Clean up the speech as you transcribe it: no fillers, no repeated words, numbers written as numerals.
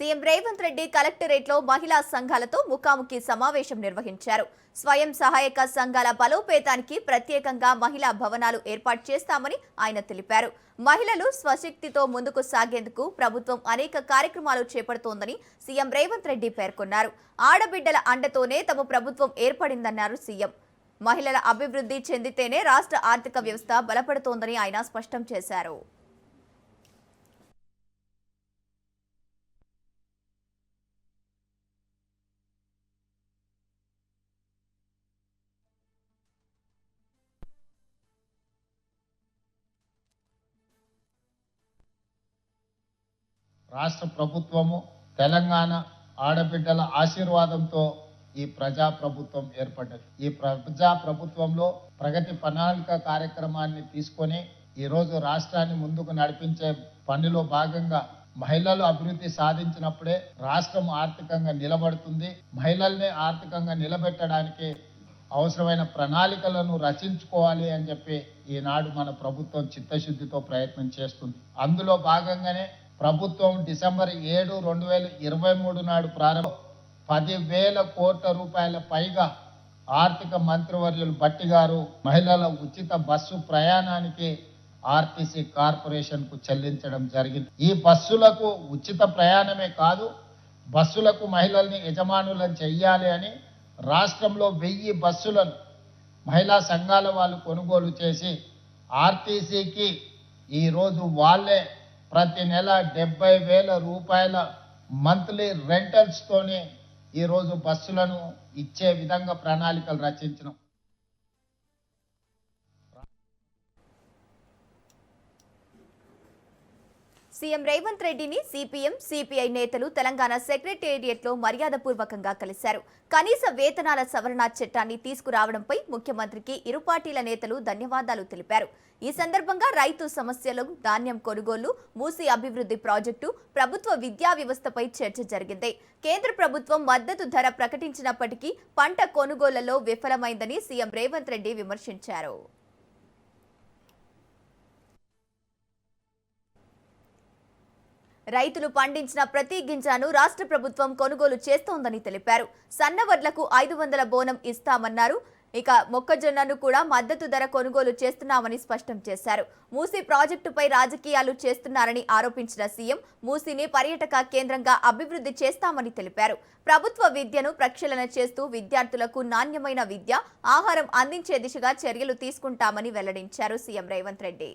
CM Revanth Reddy కలెక్టరేట్లో మహిళా సంఘాలతో ముఖాముఖి సమావేశం నిర్వహించారు. స్వయం సహాయక సంఘాల బలోపేతానికి ప్రత్యేకంగా మహిళా భవనాలు ఏర్పాటు చేస్తామని ఆయన తెలిపారు. మహిళలు స్వశక్తితో ముందుకు సాగేందుకు ప్రభుత్వం అనేక కార్యక్రమాలు చేపడుతోందని సీఎం రేవంత్ రెడ్డి పేర్కొన్నారు. ఆడబిడ్డల అండతోనే తమ ప్రభుత్వం ఏర్పడిందన్నారు సీఎం. మహిళల అభివృద్ధి చెందితేనే రాష్ట్ర ఆర్థిక వ్యవస్థ బలపడుతోందని ఆయన స్పష్టం చేశారు. రాష్ట్ర ప్రభుత్వము తెలంగాణ ఆడబిడ్డల ఆశీర్వాదంతో ఈ ప్రజా ప్రభుత్వం ఏర్పడ్డది. ఈ ప్రజా ప్రభుత్వంలో ప్రగతి ప్రణాళిక కార్యక్రమాన్ని తీసుకొని ఈరోజు రాష్ట్రాన్ని ముందుకు నడిపించే పనిలో భాగంగా మహిళలు అభివృద్ధి సాధించినప్పుడే రాష్ట్రం ఆర్థికంగా నిలబడుతుంది. మహిళల్ని ఆర్థికంగా నిలబెట్టడానికి అవసరమైన ప్రణాళికలను రచించుకోవాలి అని చెప్పి ఈనాడు మన ప్రభుత్వం చిత్తశుద్ధితో ప్రయత్నం చేస్తుంది. అందులో భాగంగానే ప్రభుత్వం డిసెంబర్ 7, 2023 నాడు ప్రారంభం 10,000 కోట్ల రూపాయల పైగా ఆర్థిక మంత్రివర్యులు భట్టి గారు మహిళల ఉచిత బస్సు ప్రయాణానికి ఆర్టీసీ కార్పొరేషన్ కు చెల్లించడం జరిగింది. ఈ బస్సులకు ఉచిత ప్రయాణమే కాదు, బస్సులకు మహిళల్ని యజమానులను చెయ్యాలి అని రాష్ట్రంలో 1000 బస్సులను మహిళా సంఘాల వాళ్ళు కొనుగోలు చేసి ఆర్టీసీకి ఈరోజు వాళ్ళే ప్రతి నెల 70,000 రూపాయల మంత్లీ రెంటల్స్ తోని ఈరోజు బస్సులను ఇచ్చే విధంగా ప్రణాళికలు రచించినాం. సీఎం రేవంత్ రెడ్డిని సిపిఎం, సిపిఐ నేతలు తెలంగాణ సెక్రటేరియట్లో మర్యాదపూర్వకంగా కలిశారు. కనీస వేతనాల సవరణ చట్టాన్ని తీసుకురావడంపై ముఖ్యమంత్రికి ఇరు పార్టీల నేతలు ధన్యవాదాలు తెలిపారు. ఈ సందర్భంగా రైతు సమస్యలు, ధాన్యం కొనుగోలు, మూసీ అభివృద్ధి ప్రాజెక్టు, ప్రభుత్వ విద్యా వ్యవస్థపై చర్చ జరిగింది. కేంద్ర ప్రభుత్వం మద్దతు ధర ప్రకటించినప్పటికీ పంట కొనుగోళ్లలో విఫలమైందని సీఎం రేవంత్ రెడ్డి విమర్శించారు. రైతులు పండించిన ప్రతి గింజను రాష్ట్ర ప్రభుత్వం కొనుగోలు చేస్తోందని తెలిపారు. సన్నవడ్లకు 500 బోనం ఇస్తామన్నారు. ఇక మొక్కజొన్నను కూడా మద్దతు ధర కొనుగోలు చేస్తున్నామని స్పష్టం చేశారు. మూసీ ప్రాజెక్టుపై రాజకీయాలు చేస్తున్నారని ఆరోపించిన సీఎం మూసీని పర్యాటక కేంద్రంగా అభివృద్ధి చేస్తామని తెలిపారు. ప్రభుత్వ విద్యను ప్రక్షాళన చేస్తూ విద్యార్థులకు నాణ్యమైన విద్య, ఆహారం అందించే దిశగా చర్యలు తీసుకుంటామని వెల్లడించారు సీఎం రేవంత్ రెడ్డి.